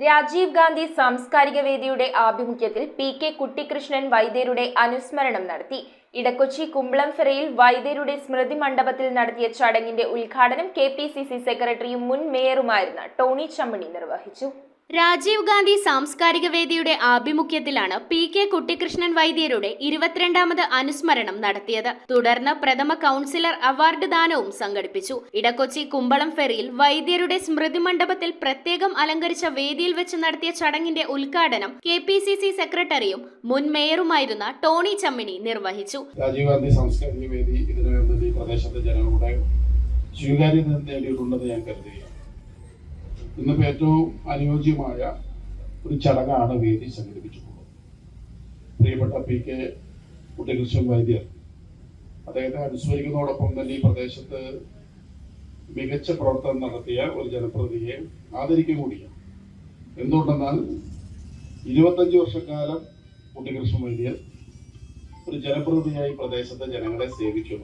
രാജീവ് ഗാന്ധി സാംസ്കാരിക വേദിയുടെ ആഭിമുഖ്യത്തിൽ പി.കെ. കുട്ടിക്കൃഷ്ണൻ വൈദ്യരുടെ അനുസ്മരണം നടത്തി. ഇടക്കൊച്ചി കുമ്പളംഫെറയിൽ വൈദ്യരുടെ സ്മൃതി മണ്ഡപത്തിൽ നടത്തിയ ചടങ്ങിന്റെ ഉദ്ഘാടനം കെ.പി.സി.സി സെക്രട്ടറിയും മുൻ മേയറുമായിരുന്ന ടോണി ചമ്മണി നിർവഹിച്ചു. രാജീവ് ഗാന്ധി സാംസ്കാരിക വേദിയുടെ ആഭിമുഖ്യത്തിലാണ് പി.കെ. കുട്ടിക്കൃഷ്ണൻ വൈദ്യരുടെ 22ാമത് അനുസ്മരണം നടത്തിയത്. തുടർന്ന് പ്രഥമ കൗൺസിലർ അവാർഡ് ദാനവും സംഘടിപ്പിച്ചു. ഇടക്കൊച്ചി കുമ്പളംഫെറിയിൽ വൈദ്യരുടെ സ്മൃതി മണ്ഡപത്തിൽ പ്രത്യേകം അലങ്കരിച്ച വേദിയിൽ വെച്ച് നടത്തിയ ചടങ്ങിന്റെ ഉദ്ഘാടനം കെ.പി.സി.സി സെക്രട്ടറിയും മുൻ മേയറുമായിരുന്ന ടോണി ചമ്മണി നിർവഹിച്ചു. രാജീവ് ഗാന്ധി സാംസ്കാരിക വേദി ഇതിനുവേണ്ടി ഈ പ്രദേശത്തെ ജനങ്ങളുടെ സ്വീകാര്യത നേടിയിട്ടുണ്ടെന്ന് ഞാൻ കരുതുകയാണ്. ഇന്നിപ്പോൾ ഏറ്റവും അനുയോജ്യമായ ഒരു ചടങ്ങാണ് വേദി സംഘടിപ്പിച്ചിട്ടുള്ളത്. പ്രിയപ്പെട്ട പി.കെ. കുട്ടിക്കൃഷ്ണൻ വൈദ്യർ അദ്ദേഹത്തെ അനുസ്മരിക്കുന്നതോടൊപ്പം തന്നെ ഈ പ്രദേശത്ത് മികച്ച പ്രവർത്തനം നടത്തിയ ഒരു ജനപ്രതിനിധിയെ ആദരിക്കുക കൂടിയാണ്. എന്തുകൊണ്ടെന്നാൽ 25 വർഷക്കാലം കുട്ടിക്കൃഷ്ണൻ വൈദ്യർ ഒരു ജനപ്രതിനിധിയായി പ്രദേശത്തെ ജനങ്ങളെ സേവിച്ചു.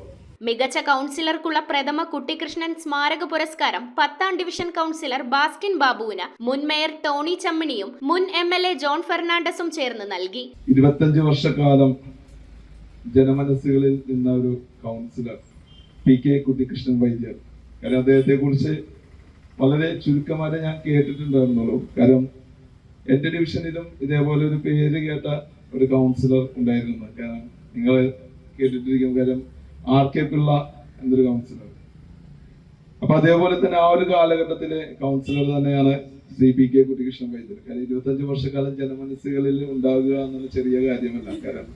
മികച്ച കൗൺസിലർക്കുള്ള പ്രഥമ കുട്ടിക്കൃഷ്ണൻ സ്മാരക പുരസ്കാരം 10ാം ഡിവിഷൻ കൗൺസിലർ ബാസ്കിൻ ബാബുവിന് മുൻ മേയർ ടോണി ചമ്മണിയും മുൻ എം.എൽ.എ. ജോൺ ഫെർണാണ്ടസും ചേർന്ന് നൽകി. 25 വർഷക്കാലം ജനമനസ്സുകളിൽ നിന്ന ഒരു കൗൺസിലർ പി.കെ. കുട്ടിക്കൃഷ്ണൻ വൈദ്യർ. കാരണം അദ്ദേഹത്തെ കുറിച്ച് വളരെ ചുരുക്കമാരെ ഞാൻ കേട്ടിട്ടുണ്ടായിരുന്നുള്ളൂ. കാരണം എന്റെ ഡിവിഷനിലും ഇതേപോലെ ഒരു പേര് കേട്ട ഒരു കൗൺസിലർ ഉണ്ടായിരുന്നു. കാരണം നിങ്ങൾ കേട്ടിട്ടിരിക്കും. കാര്യം R.K. പിള്ള എന്നൊരു കൗൺസിലർ. അപ്പൊ അതേപോലെ തന്നെ ആ ഒരു കാലഘട്ടത്തിലെ കൗൺസിലർ തന്നെയാണ് ശ്രീ പി.കെ. കുട്ടിക്കൃഷ്ണൻ വൈദ്യർ. കാരണം 25 വർഷക്കാലം ജനമനസ്സുകളിൽ ഉണ്ടാവുക എന്നുള്ള ചെറിയ കാര്യമല്ല. കാരണം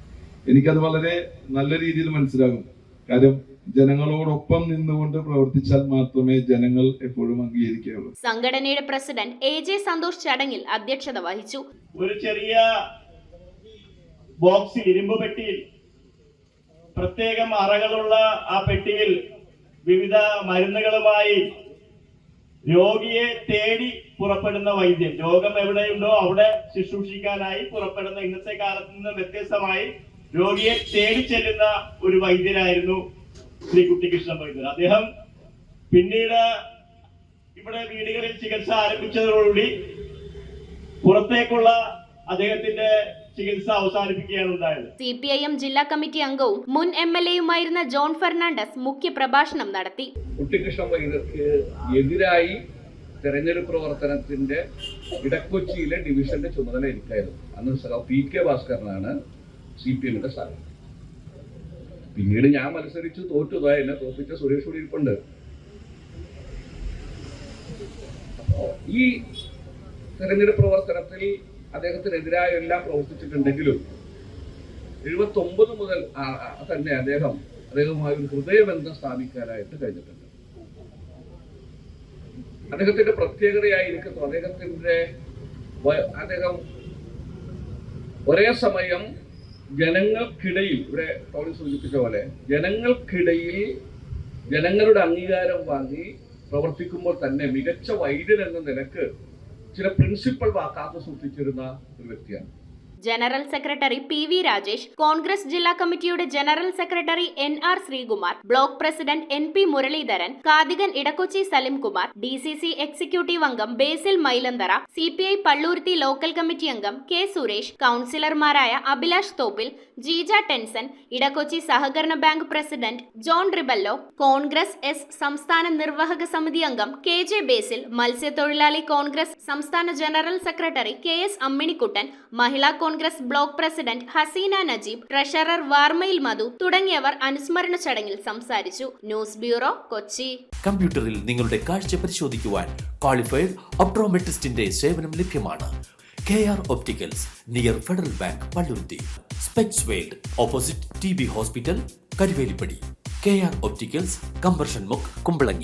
എനിക്കത് വളരെ നല്ല രീതിയിൽ മനസ്സിലാകും. കാര്യം ജനങ്ങളോടൊപ്പം നിന്നുകൊണ്ട് പ്രവർത്തിച്ചാൽ മാത്രമേ ജനങ്ങൾ എപ്പോഴും അംഗീകരിക്കുകയുള്ളൂ. സംഘടനയുടെ പ്രസിഡന്റ് A.J. സന്തോഷ് ചടങ്ങിൽ അധ്യക്ഷത വഹിച്ചു. ഒരു ചെറിയ ബോക്സിൽ, ഇരുമ്പ് പെട്ടിയിൽ, പ്രത്യേകം അറകളുള്ള ആ പെട്ടിയിൽ വിവിധ മരുന്നുകളുമായി രോഗിയെ തേടി പുറപ്പെടുന്ന വൈദ്യൻ, രോഗം എവിടെയുണ്ടോ അവിടെ ശുശ്രൂഷിക്കാനായി പുറപ്പെടുന്ന ഇന്നത്തെ കാലത്ത് നിന്ന് വ്യത്യസ്തമായി രോഗിയെ തേടി ചെല്ലുന്ന ഒരു വൈദ്യനായിരുന്നു ശ്രീ കുട്ടിക്കൃഷ്ണൻ വൈദ്യർ. അദ്ദേഹം പിന്നീട് ഇവിടെ വീടുകളിൽ ചികിത്സ ആരംഭിച്ചതോടുകൂടി പുറത്തേക്കുള്ള അദ്ദേഹത്തിന്റെ ചികിത്സ അവസാനിപ്പിക്കുകയാണ് ഉണ്ടായത്. CPIM ജില്ലാ കമ്മിറ്റി അംഗവും മുൻ എം.എൽ.എയുമായിരുന്ന ജോൺ ഫെർണാണ്ടസ് മുഖ്യ പ്രഭാഷണം നടത്തി. കുട്ടിക്കൃഷ്ണൻ വൈദ്യർക്ക് എതിരായി തെരഞ്ഞെടുപ്പ് പ്രവർത്തനത്തിന്റെ ഇടക്കൊച്ചിയിലെ ഡിവിഷന്റെ ചുമതല എനിക്കായിരുന്നു. അന്ന് P.K. ഭാസ്കരനാണ് CPM-ന്റെ സ്ഥാനം. പിന്നീട് ഞാൻ മത്സരിച്ചു തോറ്റുപോയ എന്നെ തോപ്പിച്ച സുരേഷ് കൂടി ഇരിപ്പുണ്ട്. ഈ തെരഞ്ഞെടുപ്പ് പ്രവർത്തനത്തിൽ അദ്ദേഹത്തിനെതിരായ എല്ലാം പ്രവർത്തിച്ചിട്ടുണ്ടെങ്കിലും 79 മുതൽ തന്നെ അദ്ദേഹവുമായി ഒരു ഹൃദയബന്ധം സ്ഥാപിക്കാനായിട്ട് കഴിഞ്ഞിട്ടുണ്ട്. അദ്ദേഹത്തിന്റെ പ്രത്യേകതയായിരിക്കുന്നു അദ്ദേഹം ഒരേ സമയം ജനങ്ങൾക്കിടയിൽ, ഇവിടെ ടോണി സൂചിപ്പിച്ച പോലെ ജനങ്ങൾക്കിടയിൽ ജനങ്ങളുടെ അംഗീകാരം വാങ്ങി പ്രവർത്തിക്കുമ്പോൾ തന്നെ മികച്ച വൈദ്യൻ എന്ന നിലക്ക് ചില പ്രിൻസിപ്പൽ കാത്തു സൂക്ഷിച്ചിരുന്ന ഒരു വ്യക്തിയാണ്. General secretary P.V. Rajesh, Congress ജില്ലാ കമ്മിറ്റിയുടെ general secretary N.R. Sreekumar, block president N.P. Muraleedharan, കാതികൻ ഇടക്കൊച്ചി സലിംകുമാർ, DCC എക്സിക്യൂട്ടീവ് അംഗം Basil Mylanthara, CPI Palluruthy local committee അംഗം K. സുരേഷ്, കൗൺസിലർമാരായ അഭിലാഷ് തോപ്പിൽ, ജീജ ടെൻസൺ, ഇടക്കൊച്ചി സഹകരണ bank president John Rebello, Congress S സംസ്ഥാന നിർവാഹക സമിതി അംഗം K.J. ബേസിൽ, മത്സ്യത്തൊഴിലാളി കോൺഗ്രസ് സംസ്ഥാന general secretary K.S. Amminikuttan, Mahila Congress block president Haseena Najeeb, treasurer വാർമയിൽ മധു തുടങ്ങിയവർ അനുസ്മരണ ചടങ്ങിൽ സംസാരിച്ചു. News bureau, Kochi. കമ്പ്യൂട്ടറിൽ നിങ്ങളുടെ കാഴ്ച പരിശോധിക്കുവാൻ ക്വാളിഫൈഡ് ഒപ്ട്രോമെട്രിസ്റ്റിന്റെ സേവനം ലഭ്യമാണ്. KR opticals, near federal bank, Palluruthy. Specs world, opposite TB hospital, Karuvelippady. KR opticals, കമ്പർഷൻ മുക്ക്, കുമ്പളങ്ങി.